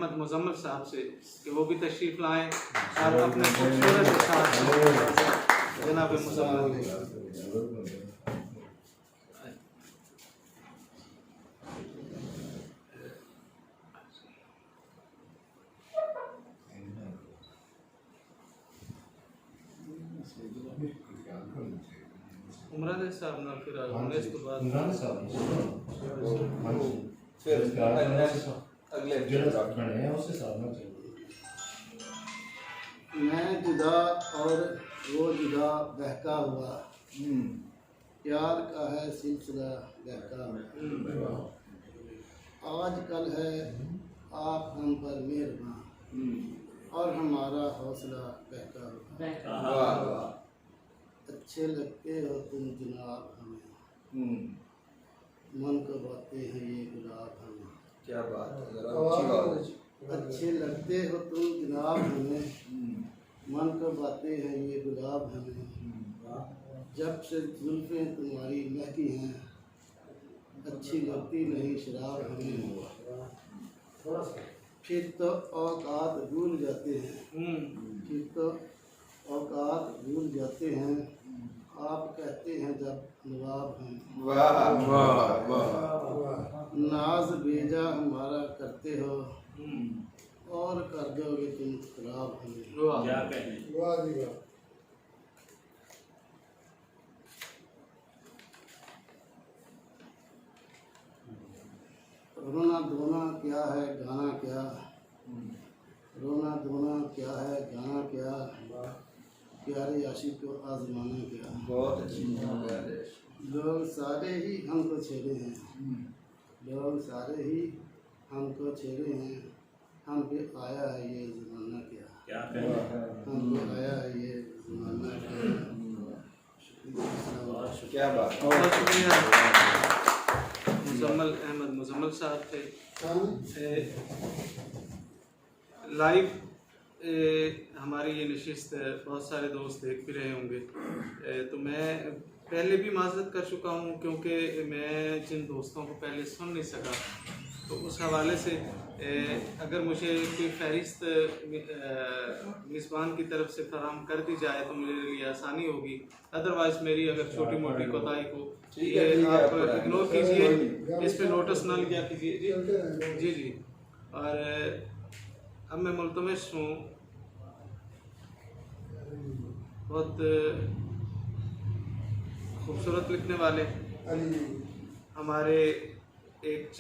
मुजम्मिल साहब से कि वो भी तशरीफ लाएं और अपने खूबसूरत साथ जनाब मुजम्मिल। उमरान साहब ना फिर इसके बाद अगले मैं जुदा और वो जुदा बहका हुआ, प्यार का है सिलसिला बहका हुआ। आज कल है आप हम पर मेहरबान और हमारा हौसला बहका हुआ। अच्छे लगते हो तुम जनाब हमें, मन को बातें हैं ये गुलाब हमें। क्या बात है, जरा ऊंची आवाज। अच्छे लगते हो तुम जनाब हमें, मन को बातें हैं ये गुलाब हमें। जब से जुल्फें तुम्हारी महकी हैं, अच्छी लगती नहीं शराब हमें। फिर तो औकात भूल जाते हैं, फिर तो औकात भूल जाते हैं। आप कहते हैं जब नवाब हैं, वाह वाह वाह। नाज बेजा हमारा करते हो और कर दोगे तुम खराब हमें। क्या कहें। वाह जी वाह। रोना धोना क्या है गाना क्या, रोना धोना क्या है गाना क्या, प्यारे आशिक को आजमाना क्या। बहुत अच्छी बात है। लोग सारे ही हमको छेड़े हैं, लोग सारे ही हमको छेड़े हैं। हम पे आया है ये ज़माना क्या, हम पे आया है ये ज़माना क्या। क्या बात। बहुत शुक्रिया मुजम्मिल अहमद मुजम्मिल साहब थे। लाइव हमारी ये नशिस्त बहुत सारे दोस्त देख भी रहे होंगे, तो मैं पहले भी माजरत कर चुका हूँ क्योंकि मैं जिन दोस्तों को पहले सुन नहीं सका, तो उस हवाले से अगर मुझे कोई फहरिस्त मेज़बान की तरफ से फराहम कर दी जाए तो मेरे लिए आसानी होगी। अदरवाइज़ मेरी अगर छोटी मोटी कोताही को ये आप इग्नोर कीजिए, इस पर नोटिस ना लिया कीजिए। जी जी। और अब मैं मुल्तमस हूँ, बहुत खूबसूरत लिखने वाले हमारे एक